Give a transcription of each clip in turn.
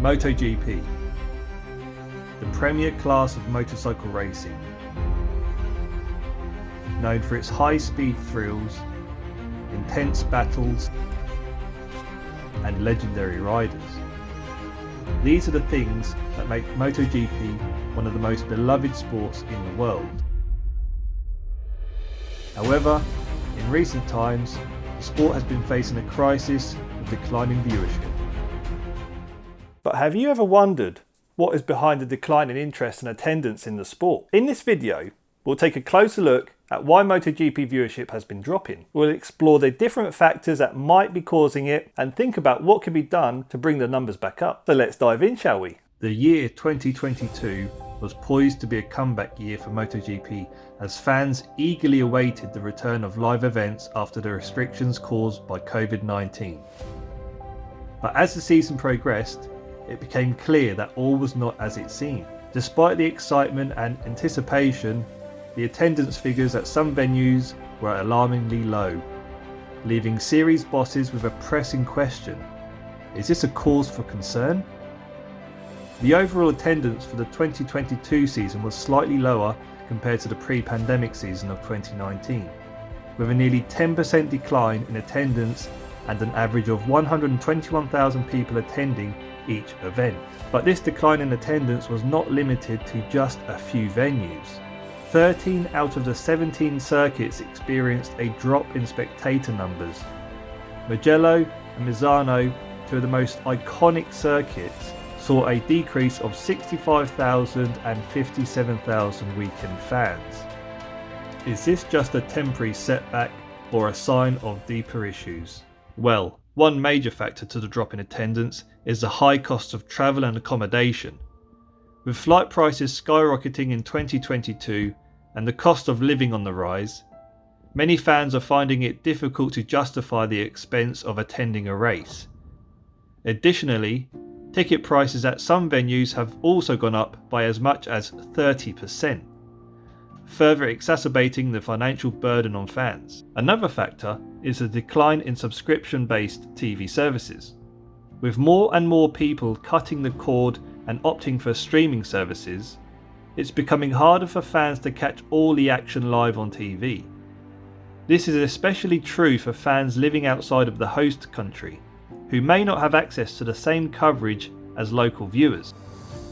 MotoGP, the premier class of motorcycle racing, known for its high-speed thrills, intense battles, and legendary riders. These are the things that make MotoGP one of the most beloved sports in the world. However, in recent times, the sport has been facing a crisis of declining viewership. But have you ever wondered what is behind the decline in interest and attendance in the sport? In this video, we'll take a closer look at why MotoGP viewership has been dropping. We'll explore the different factors that might be causing it and think about what can be done to bring the numbers back up. So let's dive in, shall we? The year 2022 was poised to be a comeback year for MotoGP as fans eagerly awaited the return of live events after the restrictions caused by COVID-19. But as the season progressed, it became clear that all was not as it seemed. Despite the excitement and anticipation, the attendance figures at some venues were alarmingly low, leaving series bosses with a pressing question: is this a cause for concern? The overall attendance for the 2022 season was slightly lower compared to the pre-pandemic season of 2019, with a nearly 10% decline in attendance and an average of 121,000 people attending each event. But this decline in attendance was not limited to just a few venues. 13 out of the 17 circuits experienced a drop in spectator numbers. Mugello and Misano, two of the most iconic circuits, saw a decrease of 65,000 and 57,000 weekend fans. Is this just a temporary setback or a sign of deeper issues? Well, one major factor to the drop in attendance is the high cost of travel and accommodation. With flight prices skyrocketing in 2022 and the cost of living on the rise, many fans are finding it difficult to justify the expense of attending a race. Additionally, ticket prices at some venues have also gone up by as much as 30%, further exacerbating the financial burden on fans. Another factor is the decline in subscription-based TV services. With more and more people cutting the cord and opting for streaming services, it's becoming harder for fans to catch all the action live on TV. This is especially true for fans living outside of the host country, who may not have access to the same coverage as local viewers.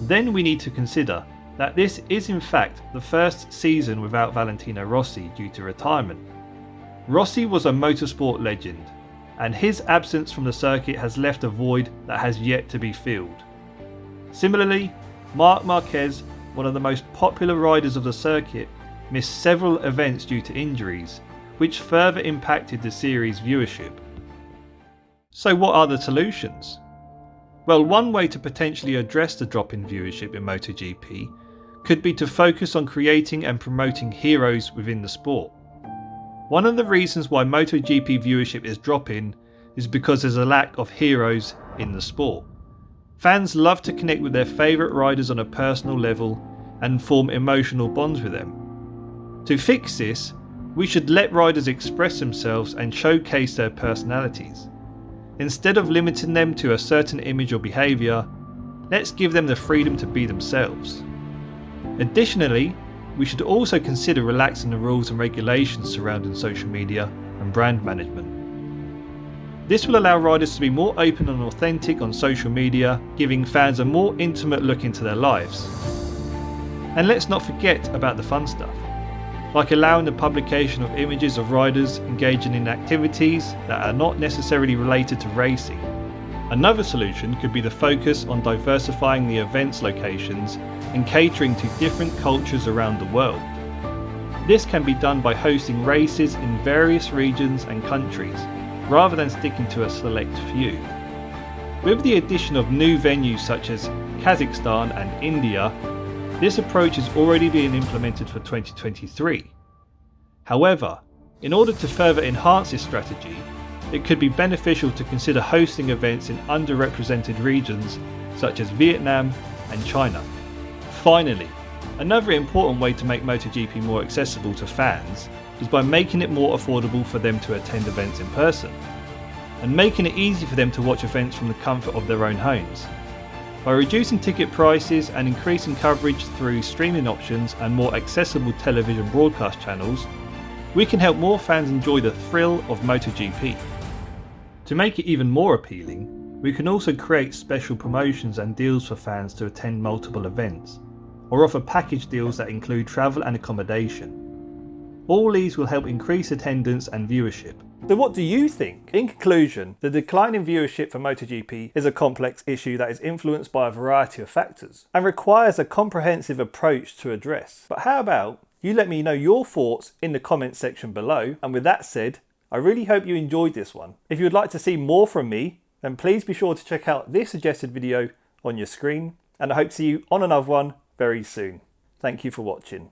Then we need to consider that this is in fact the first season without Valentino Rossi due to retirement. Rossi was a motorsport legend, and his absence from the circuit has left a void that has yet to be filled. Similarly, Marquez, one of the most popular riders of the circuit, missed several events due to injuries, which further impacted the series' viewership. So what are the solutions? Well, one way to potentially address the drop in viewership in MotoGP could be to focus on creating and promoting heroes within the sport. One of the reasons why MotoGP viewership is dropping is because there's a lack of heroes in the sport. Fans love to connect with their favourite riders on a personal level and form emotional bonds with them. To fix this, we should let riders express themselves and showcase their personalities. Instead of limiting them to a certain image or behaviour, let's give them the freedom to be themselves. Additionally, we should also consider relaxing the rules and regulations surrounding social media and brand management. This will allow riders to be more open and authentic on social media, giving fans a more intimate look into their lives. And let's not forget about the fun stuff, like allowing the publication of images of riders engaging in activities that are not necessarily related to racing. Another solution could be the focus on diversifying the events locations and catering to different cultures around the world. This can be done by hosting races in various regions and countries, rather than sticking to a select few. With the addition of new venues such as Kazakhstan and India, this approach is already being implemented for 2023. However, in order to further enhance this strategy, it could be beneficial to consider hosting events in underrepresented regions such as Vietnam and China. Finally, another important way to make MotoGP more accessible to fans is by making it more affordable for them to attend events in person, and making it easy for them to watch events from the comfort of their own homes. By reducing ticket prices and increasing coverage through streaming options and more accessible television broadcast channels, we can help more fans enjoy the thrill of MotoGP. To make it even more appealing, we can also create special promotions and deals for fans to attend multiple events, or offer package deals that include travel and accommodation. All these will help increase attendance and viewership. So what do you think? In conclusion, the decline in viewership for MotoGP is a complex issue that is influenced by a variety of factors and requires a comprehensive approach to address. But how about you let me know your thoughts in the comments section below? And with that said, I really hope you enjoyed this one. If you would like to see more from me, then please be sure to check out this suggested video on your screen, and I hope to see you on another one very soon. Thank you for watching.